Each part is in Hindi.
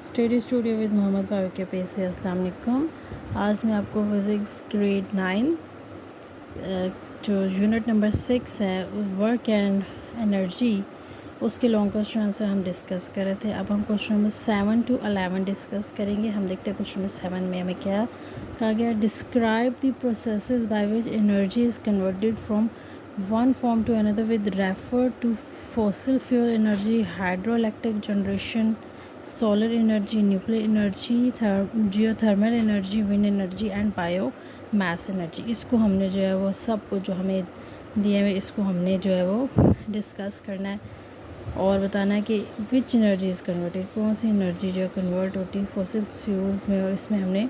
Study studio with Mohammad Farooq के पेज से अस्सलाम वालेकुम। आज मैं आपको फ़िज़िक्स ग्रेड 9 जो यूनिट नंबर 6 है वर्क एंड एनर्जी उसके लॉन्ग क्वेश्चन आंसर हम डिस्कस कर रहे थे। अब हम क्वेश्चन नंबर 7 to 11 डिस्कस करेंगे। हम देखते हैं क्वेश्चन नंबर 7 में हमें क्या कहा गया। Describe the processes by which energy is converted from one form to another with refer to fossil fuel energy, hydroelectric generation, solar energy, nuclear energy, geothermal energy, wind energy and biomass energy. इसको हमने जो है वो सब कुछ जो हमें दिए हुए इसको हमने जो है वो डिस्कस करना है और बताना है कि विच एनर्जी इज़ कन्वर्टेड, कौन सी एनर्जी जो है कन्वर्ट होती है फॉसिल फ्यूल्स में। और इसमें हमने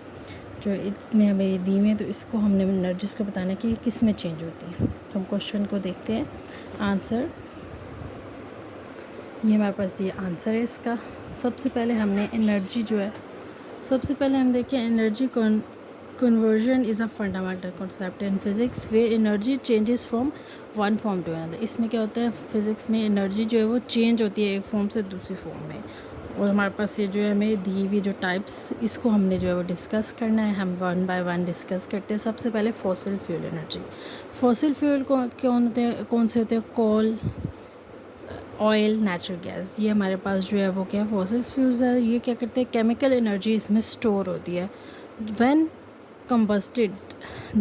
जो इसमें हमें दी हुई है तो इसको हमने एनर्जीज़ को बताना है कि किस में चेंज होती है। तो हम क्वेश्चन को देखते हैं। आंसर ये हमारे पास ये आंसर है इसका। सबसे पहले हमने एनर्जी जो है सबसे पहले हम देखें energy conversion is a fundamental concept in physics way energy changes from one form to another. इसमें क्या होता है फिज़िक्स में एनर्जी जो है वो चेंज होती है एक फॉर्म से दूसरी फॉर्म में। और हमारे पास ये जो है हमें दी हुई जो टाइप्स इसको हमने जो है वो डिस्कस करना है। हम वन बाय वन डिस्कस करते हैं। सबसे पहले fossil fuel energy. Fossil fuel कौन से होते हैं? कोल, ऑयल, नेचुरल गैस। ये हमारे पास जो है वो क्या फॉसिल फ्यूल्स है। ये क्या करते हैं? केमिकल एनर्जी इसमें स्टोर होती है। When combusted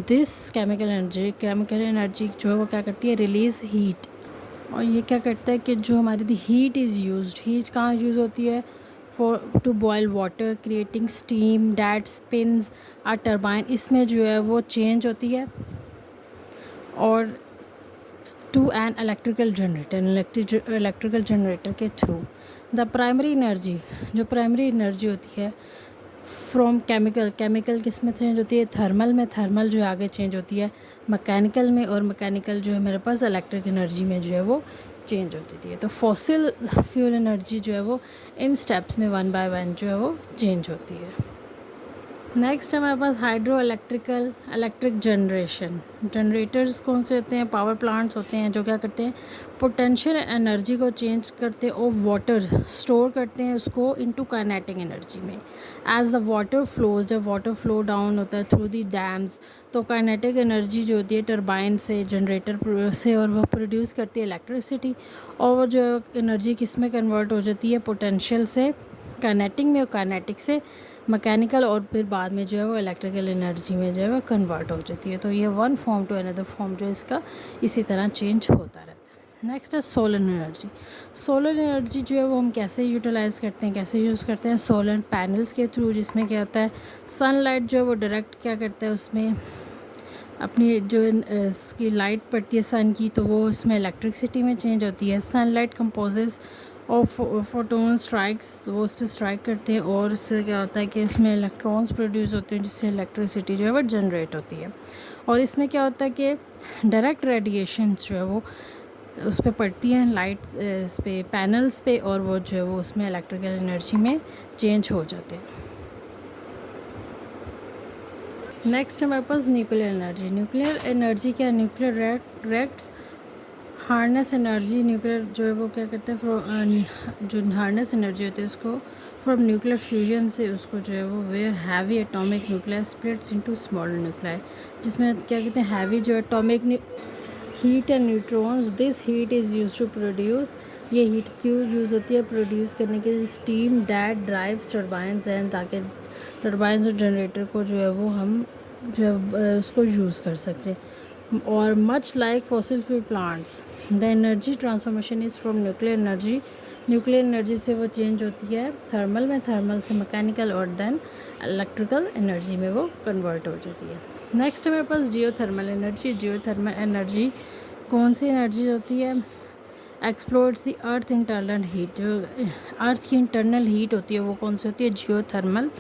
this chemical energy जो है वो क्या करती है? Release heat. और ये क्या करता है कि जो हमारी हीट इज़ यूज्ड, हीट कहाँ यूज़ होती है? For to boil water creating steam that spins a turbine. इसमें जो है वो चेंज होती है और टू एन इलेक्ट्रिकल जनरेटर के थ्रू। द प्राइमरी एनर्जी, जो प्राइमरी एनर्जी होती है फ्रॉम केमिकल किस में चेंज होती है? थर्मल में। थर्मल जो है आगे चेंज होती है मैकेनिकल में, और मैकेनिकल जो है मेरे पास इलेक्ट्रिक एनर्जी में जो है वो चेंज होती थी। तो फॉसिल फ्यूल एनर्जी जो है वो इन स्टेप्स में वन बाय वन जो है वो चेंज होती है। नेक्स्ट हमारे पास हाइड्रो इलेक्ट्रिक जनरेटर्स कौन से होते हैं? पावर प्लांट्स होते हैं जो क्या करते हैं? पोटेंशियल एनर्जी को चेंज करते हैं और वाटर स्टोर करते हैं उसको इनटू काइनेटिक एनर्जी में। एज द वाटर फ्लोज, जब वाटर फ्लो डाउन होता है थ्रू दी डैम्स तो काइनेटिक एनर्जी जो होती है टरबाइन से, जनरेटर से, और वह प्रोड्यूस करती है इलेक्ट्रिसिटी। और वो जो एनर्जी किस में कन्वर्ट हो जाती है? पोटेंशियल से काइनेटिक में, और काइनेटिक से मैकेनिकल, और फिर बाद में जो है वो इलेक्ट्रिकल एनर्जी में जो है वो कन्वर्ट हो जाती है। तो ये one form to another form जो इसका इसी तरह चेंज होता रहता है। नेक्स्ट है सोलर एनर्जी। सोलर एनर्जी जो है वो हम कैसे यूटिलाइज़ करते हैं, कैसे यूज़ करते हैं? सोलर पैनल्स के थ्रू, जिसमें क्या होता है सनलाइट जो है वो डायरेक्ट क्या करता है उसमें अपनी जो इसकी लाइट पड़ती है सन की तो वो इसमें इलेक्ट्रिसिटी में चेंज होती है। सनलाइट कंपोजेस और फोटोन स्ट्राइक्स, वो उस पर स्ट्राइक करते हैं और उससे क्या होता है कि उसमें इलेक्ट्रॉन्स प्रोड्यूस होते हैं जिससे इलेक्ट्रिसिटी जो है वो जनरेट होती है। और इसमें क्या होता है कि डायरेक्ट रेडिएशन जो है वो उस पर पड़ती हैं लाइट इस पे पैनल्स पे, और वो जो है वो उसमें इलेक्ट्रिकल एनर्जी में चेंज हो जाते हैं। नेक्स्ट हमारे पास न्यूक्लियर एनर्जी। न्यूक्लियर एनर्जी क्या? Nuclear reacts harness energy. Nuclear जो है वो क्या करते हैं जो हार्नेस एनर्जी होती है उसको फ्रॉम न्यूक्लियर फ्यूजन से, उसको जो है वो where heavy atomic nuclear splits into small nuclear, जिसमें क्या कहते हैं हैवी जो atomic heat and neutrons. This heat is use to produce, ये हीट क्यों यूज़ होती है? प्रोड्यूस करने के लिए steam that drives turbines and, ताकि टर्बाइंस और जनरेटर को जो है वो हम जो है उसको यूज़ कर सकते हैं। और much like fossil fuel plants the energy transformation is from nuclear energy से वो चेंज होती है थर्मल में, थर्मल से मैकेनिकल, और देन इलेक्ट्रिकल एनर्जी में वो कन्वर्ट हो जाती है। नेक्स्ट हमारे पास जियोथर्मल एनर्जी। जियोथर्मल एनर्जी कौन सी एनर्जी होती है? Explores the earth internal heat, जो अर्थ की इंटरनल हीट होती है वो कौन सी होती है? Geothermal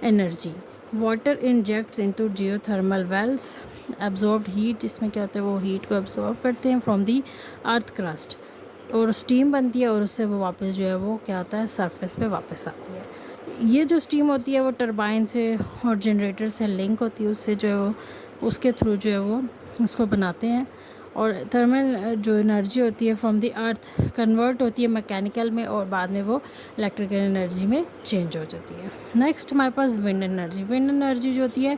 energy. Water injects into geothermal wells absorbed heat, इसमें क्या होता है वो हीट को एब्जॉर्ब करते हैं फ्रॉम दी अर्थ क्रस्ट, और स्टीम बनती है और उससे वो वापस जो है वो क्या होता है सरफेस पे वापस आती है। ये जो स्टीम होती है वो टरबाइन से और जनरेटर से लिंक होती है, उससे जो है वो उसके थ्रू जो है वो उसको बनाते हैं और थर्मल जो एनर्जी होती है फ्रॉम द अर्थ कन्वर्ट होती है मैकेनिकल में और बाद में वो इलेक्ट्रिकल एनर्जी में चेंज हो जाती है। नेक्स्ट हमारे पास विंड एनर्जी। विंड एनर्जी जो होती है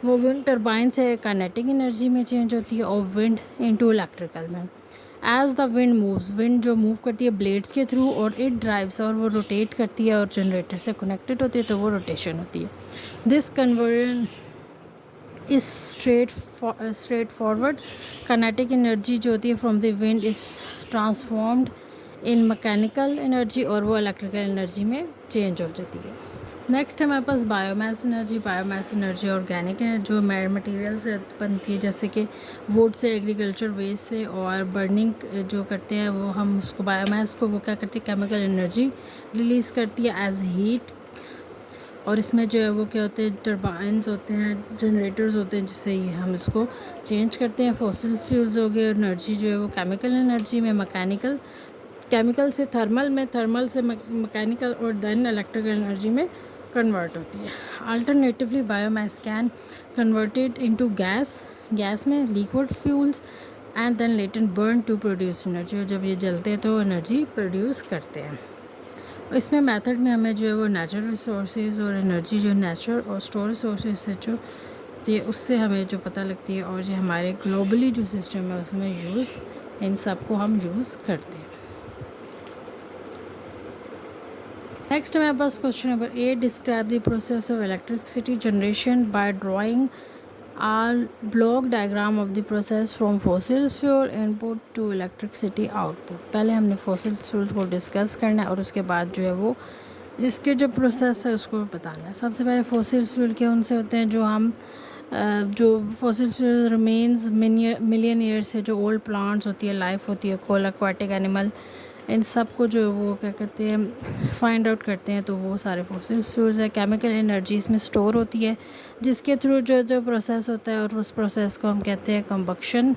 वो विंड टर्बाइन से काइनेटिक एनर्जी में चेंज होती है और विंड इनटू इलेक्ट्रिकल में। As the wind moves, wind जो मूव करती है ब्लेड्स के थ्रू और इट ड्राइव्स, और वो रोटेट करती है और जनरेटर से कनेक्टेड होती है तो वो रोटेशन होती है। This conversion is straight forward. Kinetic energy जो होती है from the wind is transformed in mechanical energy और वो इलेक्ट्रिकल एनर्जी में चेंज हो जाती है। नेक्स्ट हमारे पास biomass energy. Biomass energy organic है जो मटेरियल से बनती है, जैसे कि वुड से, एग्रीकल्चर वेस्ट से, और बर्निंग जो करते हैं वो हम उसको बायोमास को वो क्या करती है केमिकल एनर्जी रिलीज़ करती है एज हीट। और इसमें जो है वो क्या होते हैं टर्बाइन्स होते हैं, जनरेटर्स होते हैं जिससे ये हम इसको चेंज करते हैं। फॉसिल फ्यूल्स हो गए, एनर्जी जो है वो केमिकल एनर्जी में, मैकेनिकल केमिकल से थर्मल में, थर्मल से मैकेनिकल और देन इलेक्ट्रिकल एनर्जी में कन्वर्ट होती है। Alternatively biomass can converted into gas, gas में liquid fuels and then later burn to produce energy. और जब ये जलते हैं तो एनर्जी प्रोड्यूस करते हैं। इसमें मेथड में हमें जो है वो नेचुरल रिसोर्सेज और एनर्जी जो नेचुरल और स्टोर रिसोर्सेज से जो होती है उससे हमें जो पता लगती है, और जो हमारे ग्लोबली जो सिस्टम है उसमें यूज़, इन सब को हम यूज़ करते हैं। नेक्स्ट हमारे पास question number 8, describe the process of electricity generation by drawing are block diagram of the process from fossil fuel input to electricity output. पहले हमने फॉसिल फ्यूल को डिस्कस करना है और उसके बाद जो है वो इसके जो प्रोसेस है उसको बताना है। सबसे पहले फॉसिल फ्यूल के उनसे होते हैं जो हम जो fossil fuel remains million years से, जो ओल्ड प्लांट्स होती है, लाइफ होती है, कोल एक्वाटिक एनिमल, इन सब को जो वो क्या कहते हैं फाइंड आउट करते हैं, तो वो सारे फॉसिल फ्यूल्स है। केमिकल एनर्जी इसमें स्टोर होती है जिसके थ्रू जो जो प्रोसेस होता है और उस प्रोसेस को हम कहते हैं कंबक्शन।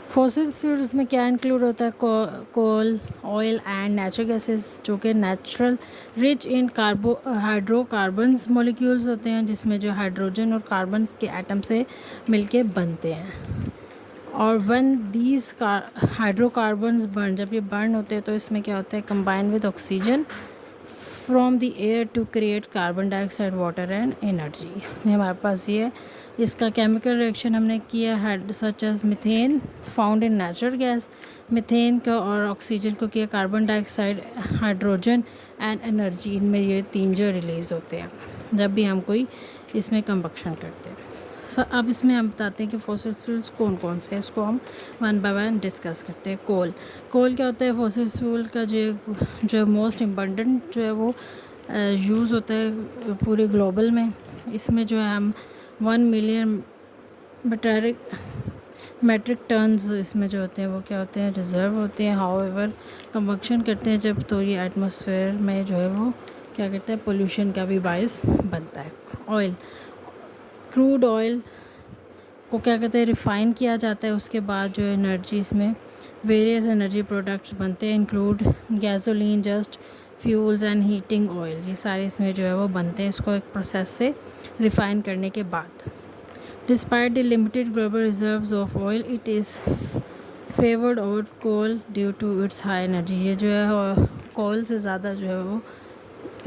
फॉसिल फ्यूल्स में क्या इंक्लूड होता है? कोल, ऑयल एंड नेचुरल गैसेस, जो कि natural rich in hydrocarbons molecules होते हैं, जिसमें जो हाइड्रोजन और कार्बन के एटम से मिलके बनते हैं। और वन दीज हाइड्रोकार्बन्स बर्न, जब ये बर्न होते हैं तो इसमें क्या होता है combine with oxygen from the air to create carbon dioxide, water and energy. इसमें हमारे पास ये इसका केमिकल रिएक्शन हमने किया है such as methane found in natural gas. Methane का और ऑक्सीजन को किया carbon dioxide, hydrogen and energy, इनमें ये तीन जो रिलीज़ होते हैं जब भी हम कोई इसमें कंबक्शन करते हैं। अब इसमें हम बताते हैं कि फॉसिल फ्यूल्स कौन कौन से हैं, इसको हम वन बाय वन डिस्कस करते हैं। कोल क्या होता है? फॉसिल फ्यूल का जो मोस्ट इम्पोर्टेंट जो है वो यूज़ होता है पूरे ग्लोबल में। इसमें जो है हम 1 मिलियन मेट्रिक टन्स इसमें जो होते हैं वो क्या होते हैं रिज़र्व होते हैं। हाउएवर कंबक्शन करते हैं जब, तो ये एटमॉस्फेयर में जो है वो क्या करता है पोल्यूशन का भी बायस बनता है। ऑयल, क्रूड ऑयल को क्या कहते हैं रिफ़ाइन किया जाता है, उसके बाद जो एनर्जी इसमें वेरियस एनर्जी प्रोडक्ट्स बनते हैं, include gasoline, just fuels and heating oil, ये सारे इसमें जो है वो बनते हैं इसको एक प्रोसेस से रिफ़ाइन करने के बाद। Despite the limited global reserves of oil, it is favoured over coal due to its high energy. ये जो है कोल से ज़्यादा जो है वो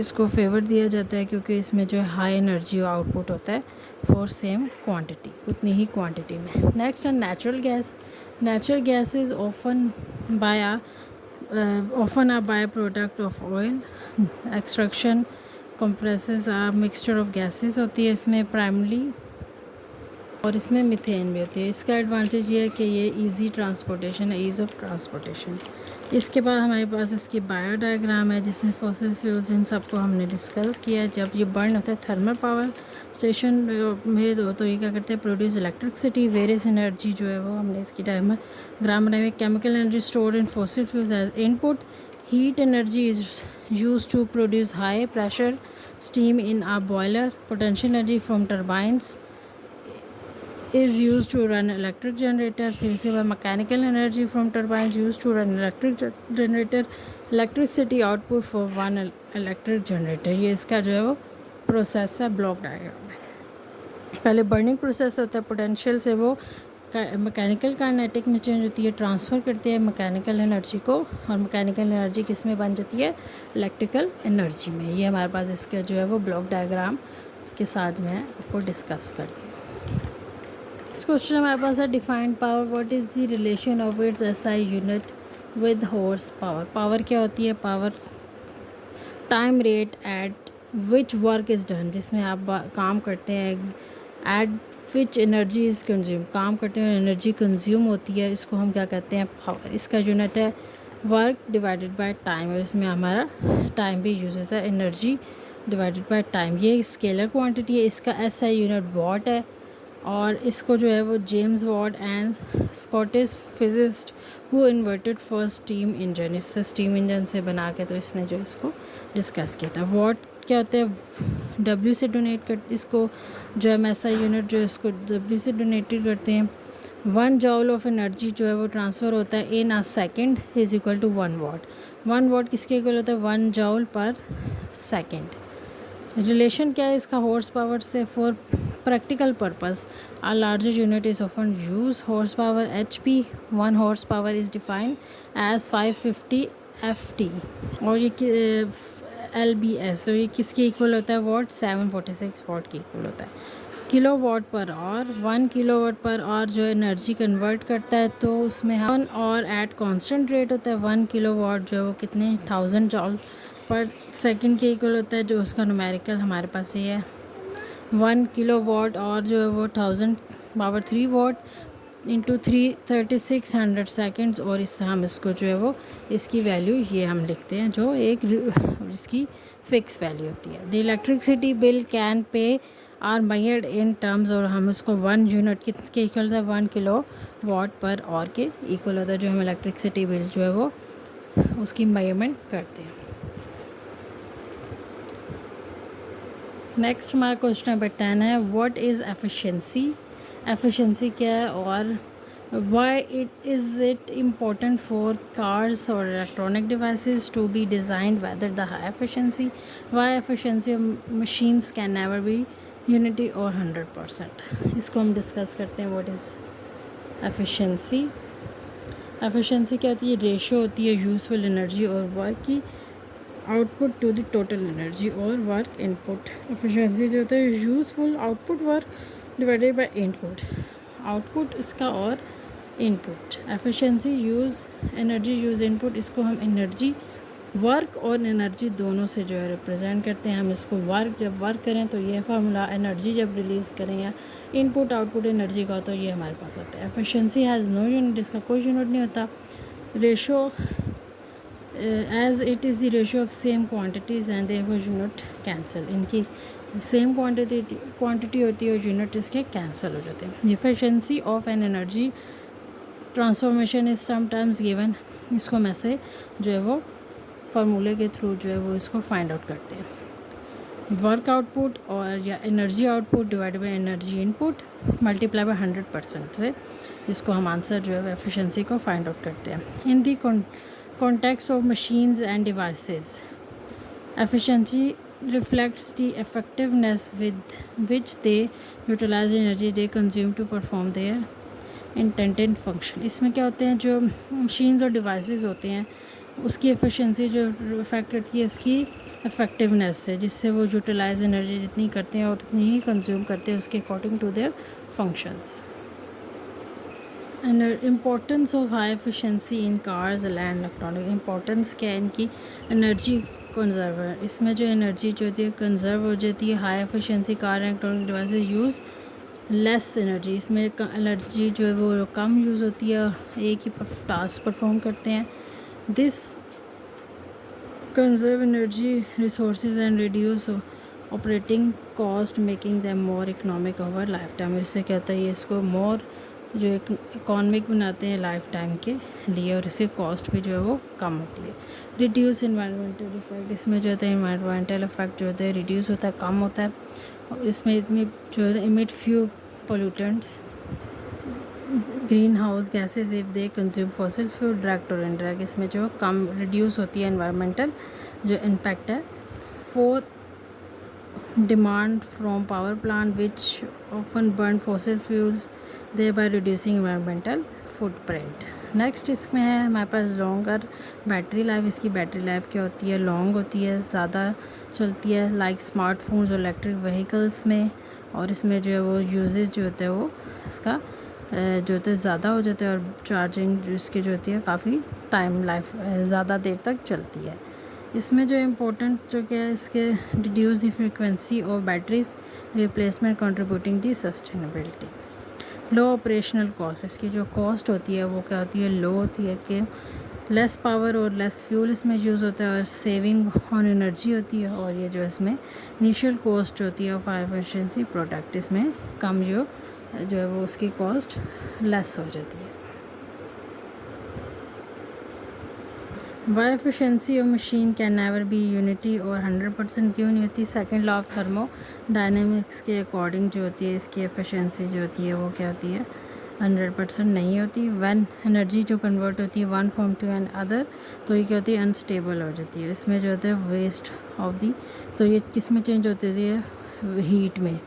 इसको फेवर दिया जाता है क्योंकि इसमें जो है हाई एनर्जी आउटपुट होता है फॉर सेम क्वांटिटी, उतनी ही क्वांटिटी में। नेक्स्ट है natural gas. Natural gas is often a byproduct of oil extraction, compresses a mixture of gases होती है इसमें प्राइमरी, और इसमें मीथेन भी होती है। इसका एडवांटेज ये है कि ये इजी ट्रांसपोर्टेशन है, ईज़ ऑफ ट्रांसपोर्टेशन। इसके बाद हमारे पास इसकी बायो डायग्राम है जिसमें फॉसिल फ्यूल्स इन सब को हमने डिस्कस किया। जब ये बर्न होता है थर्मल पावर स्टेशन में तो ये क्या करते हैं प्रोड्यूस इलेक्ट्रिसिटी, वेरियस एनर्जी जो है वो हमने इसकी डायग्राम बनाई हुई। Chemical energy stored in fossil fuels as input, heat energy is use to produce high pressure steam in a boiler, potential energy from turbines is used to run electric generator। फिर इसके बाद mechanical energy from turbines use to run electric generator, electricity output for one electric generator. ये इसका जो है वो प्रोसेस है ब्लॉक डायग्राम में। पहले बर्निंग प्रोसेस होता है, पोटेंशियल से वो मैकेनिकल काइनेटिक में चेंज होती है, ट्रांसफ़र करते हैं मैकेनिकल एनर्जी को, और मैकेनिकल एनर्जी किस में बन जाती है, इलेक्ट्रिकल एनर्जी में। ये हमारे पास इसका जो है वो ब्लॉक डायग्राम के साथ में आपको डिस्कस करती हूँ। इस क्वेश्चन हमारे पास है defined power, what is the relation of its SI unit with horse power. Power क्या होती है, power time rate at which work is done, जिसमें आप काम करते हैं, eight which energy is consume, काम करते हैं एनर्जी कंज्यूम होती है, इसको हम क्या कहते हैं, पावर। इसका यूनिट है वर्क डिवाइडेड बाय टाइम, और इसमें हमारा टाइम भी यूज होता है, एनर्जी डिवाइडेड बाय टाइम। ये स्केलर क्वांटिटी है, इसका एसआई यूनिट वॉट है, और इसको जो है वो James Watt and Scottish physicist who inverted first steam engine, इससे स्टीम इंजन से बना के तो इसने जो इसको डिस्कस किया था। वॉट क्या होता है, डब्ल्यू से डोनेट कर, इसको जो है एसआई यूनिट जो इसको डब्ल्यू से डोनेटेड करते हैं। 1 जॉल ऑफ एनर्जी जो है वो ट्रांसफ़र होता है in a second is equal to 1 watt. 1 watt किसके इक्वल होता है, 1 जॉल पर सेकेंड। रिलेशन क्या है इसका हॉर्स पावर से, for practical purpose a larger unit is often use horse power HP। 1 horse power is defined as 550 FT, और ये LBS, और ये किसके इक्वल होता है, वॉट 746 वाट के इक्वल होता है। किलो वाट पर और 1 किलो वाट पर और जो एनर्जी कन्वर्ट करता है तो उसमें हम और एट कांस्टेंट रेट होता है। 1 किलो वाट जो है वो कितने 1000 जॉल पर सेकंड के इक्वल होता है, जो उसका न्यूमेरिकल हमारे पास ये है 1 किलो वाट, और जो है वो 1000 पावर 3 वाट इंटू 3600 सेकेंड्स, और इस तरह हम इसको जो है वो इसकी वैल्यू ये हम लिखते हैं, जो एक इसकी फ़िक्स वैल्यू होती है। The electricity bill can pay are measured in terms, और हम इसको 1 यूनिट के इक्वल होता है 1 किलो वाट पर और के इक्वल होता है, जो हम इलेक्ट्रिसिटी बिल जो है वो उसकी मेजरमेंट करते हैं। नेक्स्ट हमारा क्वेश्चन नंबर 10 है, व्हाट इज़ एफिशिएंसी। एफिशिएंसी क्या है, और why is it important for cars or electronic devices to be designed whether the high efficiency, why efficiency of machines can never be unity or 100%। इसको हम डिस्कस करते हैं, व्हाट इज़ एफिशिएंसी। एफिशिएंसी क्या होती है, रेशो होती है यूज़फुल एनर्जी और वर्क की output to the total energy और वर्क इनपुट। एफिशिएंसी जो होता है useful output work divided by input, output इसका और input. Efficiency use energy use input, इसको हम एनर्जी वर्क और एनर्जी दोनों से जो है रिप्रेजेंट करते हैं। हम इसको वर्क जब वर्क करें तो ये फार्मूला, एनर्जी जब रिलीज़ करें या इनपुट आउटपुट एनर्जी का, तो ये हमारे पास आता है। एफिशिएंसी हैज़ नो यूनिट, इसका कोई यूनिट नहीं होता। Ratio as it is the ratio of same quantities and therefore unit cancel, इनकी सेम क्वांटिटी होती है और यूनिट इसके कैंसिल हो जाते हैं। Efficiency of an energy transformation is sometimes given, इसको हम ऐसे जो है वो फार्मूले के थ्रू जो है वो इसको फाइंड आउट करते हैं। वर्क आउटपुट और या energy output divided by energy input multiply by 100% से इसको हम आंसर जो है एफिशिएंसी को फाइंड आउट करते हैं। In the context of machines and devices, efficiency reflects the effectiveness with which they utilize energy they consume to perform their intended function। इसमें क्या होते हैं, जो मशीन्स और डिवाइसेस होते हैं उसकी एफिशिएंसी जो इफेक्ट करती है उसकी इफेक्टिवनेस से, जिससे वो यूटिलाइज एनर्जी जितनी करते हैं और उतनी ही कंज्यूम करते हैं उसके according to their functions. Importance of high efficiency in cars and electronic, importance क्या है इनकी, एनर्जी कंजर्वर, इसमें जो एनर्जी जो होती है कंजर्व हो जाती है। High efficiency car and electronic devices use less energy, इसमें एनर्जी जो है वो कम यूज़ होती है, एक ही टास्क परफॉर्म करते हैं। This conserve energy resources and reduce operating cost making them more economic over life time. इससे क्या होता है, ये इसको मोर जो इकोनॉमिक बनाते हैं लाइफ टाइम के लिए, और इसकी कॉस्ट भी जो है वो कम होती है। रिड्यूस इन्वायरमेंटल इफेक्ट, इसमें जो होता है इन्वायरमेंटल इफेक्ट जो होता है रिड्यूस होता है, कम होता है, और इसमें इतनी जो है emit few pollutants green house gases if they consume fossil fuel direct और इनडायरेक्ट, इसमें जो कम रिड्यूस होती है इन्वायरमेंटल जो इम्पैक्ट है। 4 demand from power plant which often burn fossil fuels, thereby reducing environmental footprint. Next इसमें है हमारे पास लॉन्गर बैटरी लाइफ. इसकी बैटरी लाइफ क्या होती है? लॉन्ग होती है, ज़्यादा चलती है, लाइक स्मार्टफोन्स और इलेक्ट्रिक व्हीकल्स में. और इसमें जो है वो यूजेज जो होता है वो इसका जो होता है ज़्यादा हो जाता है, और चार्जिंग जो इसकी जो होती है काफ़ी टाइम लाइफ ज़्यादा देर तक चलती है. इसमें जो इम्पोर्टेंट जो क्या है इसके reduce the frequency of batteries replacement contributing the sustainability. Low operational cost. इसकी जो कॉस्ट होती है वो क्या होती है? लो होती है कि लेस पावर और लेस फ्यूल इसमें यूज़ होता है, और सेविंग ऑन एनर्जी होती है. और ये जो इसमें इनिशियल कॉस्ट होती है ऑफ हाई एफिशिएंसी प्रोडक्ट, इसमें कम जो है वो उसकी कॉस्ट लेस हो जाती है. Why efficiency of machine can never be unity और 100% क्यों नहीं होती? सेकंड लॉ ऑफ थर्मोडायनेमिक्स के अकॉर्डिंग जो होती है इसकी एफिशिएंसी जो होती है वो क्या होती है? 100% नहीं होती. व्हेन एनर्जी जो कन्वर्ट होती है one form to another, तो ये क्या होती है? अनस्टेबल हो जाती है. इसमें जो होता है वेस्ट ऑफ दी, तो ये किस में चेंज होती है? हीट में.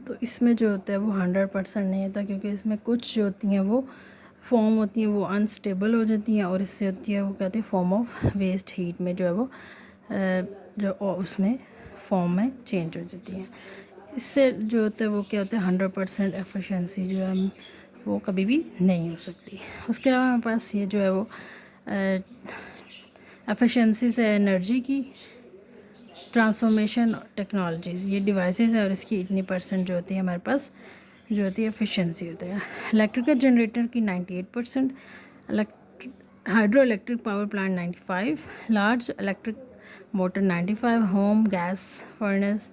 तो इसमें जो होता है वो 100% नहीं होता, क्योंकि इसमें कुछ जो होती हैं वो फॉर्म होती हैं वो अनस्टेबल हो जाती हैं, और इससे होती है वो कहते हैं फॉर्म ऑफ वेस्ट हीट में जो है वो जो उसमें फॉर्म में चेंज हो जाती हैं. इससे जो होता है वो क्या होता है? 100% एफिशिएंसी जो है वो कभी भी नहीं हो सकती. उसके अलावा हमारे पास ये जो है वो एफिशिएंसी से एनर्जी की ट्रांसफॉर्मेशन टेक्नोलॉजीज़, ये डिवाइसेस है, और इसकी इतनी % जो होती है हमारे पास जो होती है एफिशिएंसी होती है. इलेक्ट्रिकल जनरेटर की 98%, hydro electric power plant 95, large electric motor 95, home gas furnace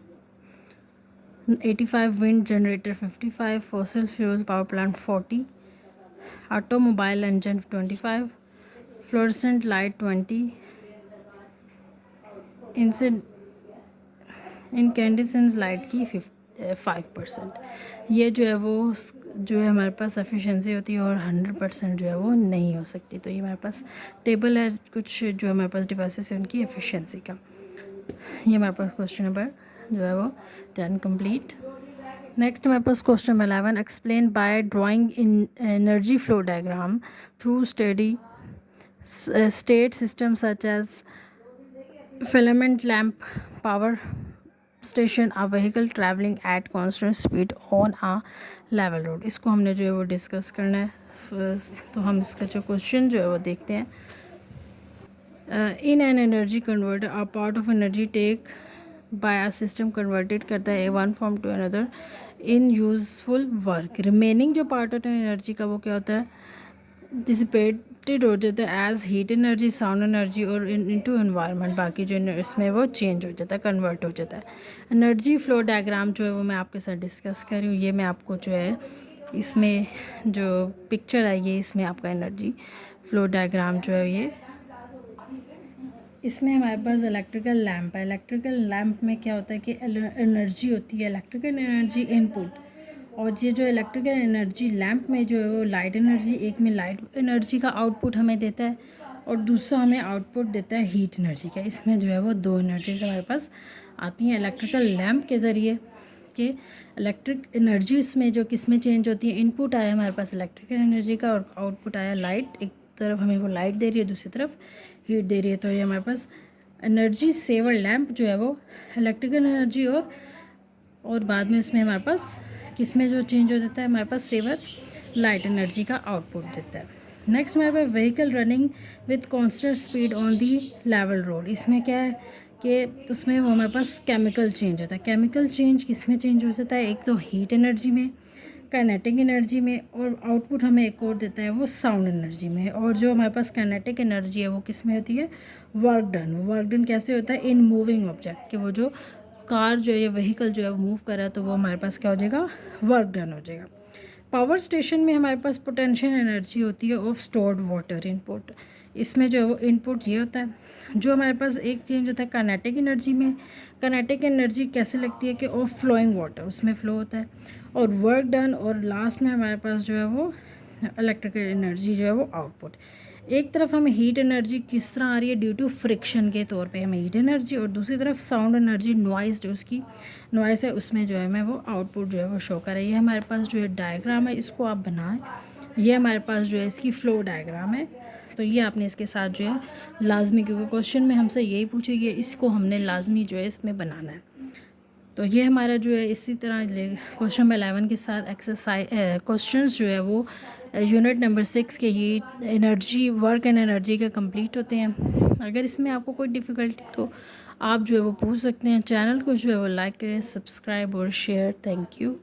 85, wind generator 55, fossil fuel power plant 40, automobile engine 25, fluorescent light 20, incandescence light की 5%. ये जो है वो जो है हमारे पास एफिशिएंसी होती है, और 100% जो है वो नहीं हो सकती. तो ये हमारे पास टेबल है कुछ जो हमारे पास डिवाइसेस है उनकी एफिशिएंसी का. ये हमारे पास क्वेश्चन नंबर जो है वो 10 कंप्लीट. नेक्स्ट हमारे पास question number 11. Explain by drawing in energy flow diagram through study state system such as filament lamp, power station, a vehicle travelling at constant speed on a level road. इसको हमने जो है वो डिस्कस करना है. तो हम इसका जो क्वेश्चन जो है वो देखते हैं. In an energy converter a part of energy take by a system converted करता है one form to another in useful work. Remaining जो पार्ट ऑफ एनर्जी का वो क्या होता है? डिसिपेटेड हो जाता है as heat energy, sound energy और इनटू एनवायरनमेंट. बाकी जो इसमें वो चेंज हो जाता है, कन्वर्ट हो जाता है. एनर्जी फ्लो डायग्राम जो है वो मैं आपके साथ डिस्कस कर रही हूँ. ये मैं आपको जो है इसमें जो पिक्चर है ये इसमें आपका एनर्जी फ्लो डायग्राम जो है ये इसमें हमारे पास इलेक्ट्रिकल लैंप है. इलेक्ट्रिकल लैंप में क्या होता है कि एनर्जी होती है, इलेक्ट्रिकल एनर्जी इनपुट, और ये जो इलेक्ट्रिकल एनर्जी लैंप में जो है वो लाइट एनर्जी, एक में लाइट एनर्जी का आउटपुट हमें देता है, और दूसरा हमें आउटपुट देता है हीट एनर्जी का. इसमें जो है वो 2 एनर्जीज हमारे पास आती हैं इलेक्ट्रिकल लैंप के ज़रिए. कि इलेक्ट्रिक एनर्जी इसमें जो किस में चेंज होती है? इनपुट आया हमारे पास इलेक्ट्रिकल एनर्जी का, और आउटपुट आया लाइट. एक तरफ हमें वो लाइट दे रही है, दूसरी तरफ हीट दे रही है. तो ये हमारे पास एनर्जी सेवर लैंप जो है वो इलेक्ट्रिकल एनर्जी, और बाद में उसमें हमारे पास किस में जो चेंज हो जाता है? हमारे पास सेवर लाइट एनर्जी का आउटपुट देता है. नेक्स्ट हमारे पास vehicle running with constant speed on the level road. इसमें क्या है कि उसमें वो हमारे पास केमिकल चेंज होता है. केमिकल चेंज किस में चेंज हो जाता है? एक तो हीट एनर्जी में, काइनेटिक एनर्जी में, और आउटपुट हमें एक और देता है वो साउंड एनर्जी में. और जो हमारे पास काइनेटिक एनर्जी है वो किस में होती है? Work done. वर्क डन कैसे होता है? इन मूविंग ऑब्जेक्ट, कि वो जो कार जो है व्हीकल जो है वो मूव कर रहा है, तो वो हमारे पास क्या हो जाएगा? वर्क डन हो जाएगा. पावर स्टेशन में हमारे पास पोटेंशियल एनर्जी होती है ऑफ स्टोर्ड वाटर इनपुट. इसमें जो है वो इनपुट ये होता है. जो हमारे पास एक चेंज होता है काइनेटिक एनर्जी में. काइनेटिक एनर्जी कैसे लगती है? कि ऑफ फ्लोइंग वाटर, उसमें फ्लो होता है. और वर्क डन, और लास्ट में हमारे पास जो है वो इलेक्ट्रिकल एनर्जी जो है वो आउटपुट. एक तरफ हमें हीट एनर्जी किस तरह आ रही है, ड्यू टू फ्रिक्शन के तौर पे हमें हीट एनर्जी, और दूसरी तरफ साउंड एनर्जी, नॉइज़ जो उसकी नॉइज़ है उसमें जो है हमें वो आउटपुट जो है वो शो कर रही है। हमारे पास जो है डायग्राम है, इसको आप बनाएं। ये हमारे पास जो है इसकी फ्लो डायग्राम है, तो ये आपने इसके साथ जो है लाजमी, क्योंकि क्वेश्चन में हमसे यही पूछेगी, इसको हमने लाजमी जो है इसमें बनाना है। तो ये हमारा जो है इसी तरह क्वेश्चन नंबर 11 के साथ एक्सरसाइज क्वेश्चंस जो है वो यूनिट नंबर 6 के ये एनर्जी, वर्क एंड एनर्जी का कंप्लीट होते हैं। अगर इसमें आपको कोई डिफ़िकल्टी तो आप जो है वो पूछ सकते हैं। चैनल को जो है वो लाइक करें, सब्सक्राइब और शेयर। Thank you.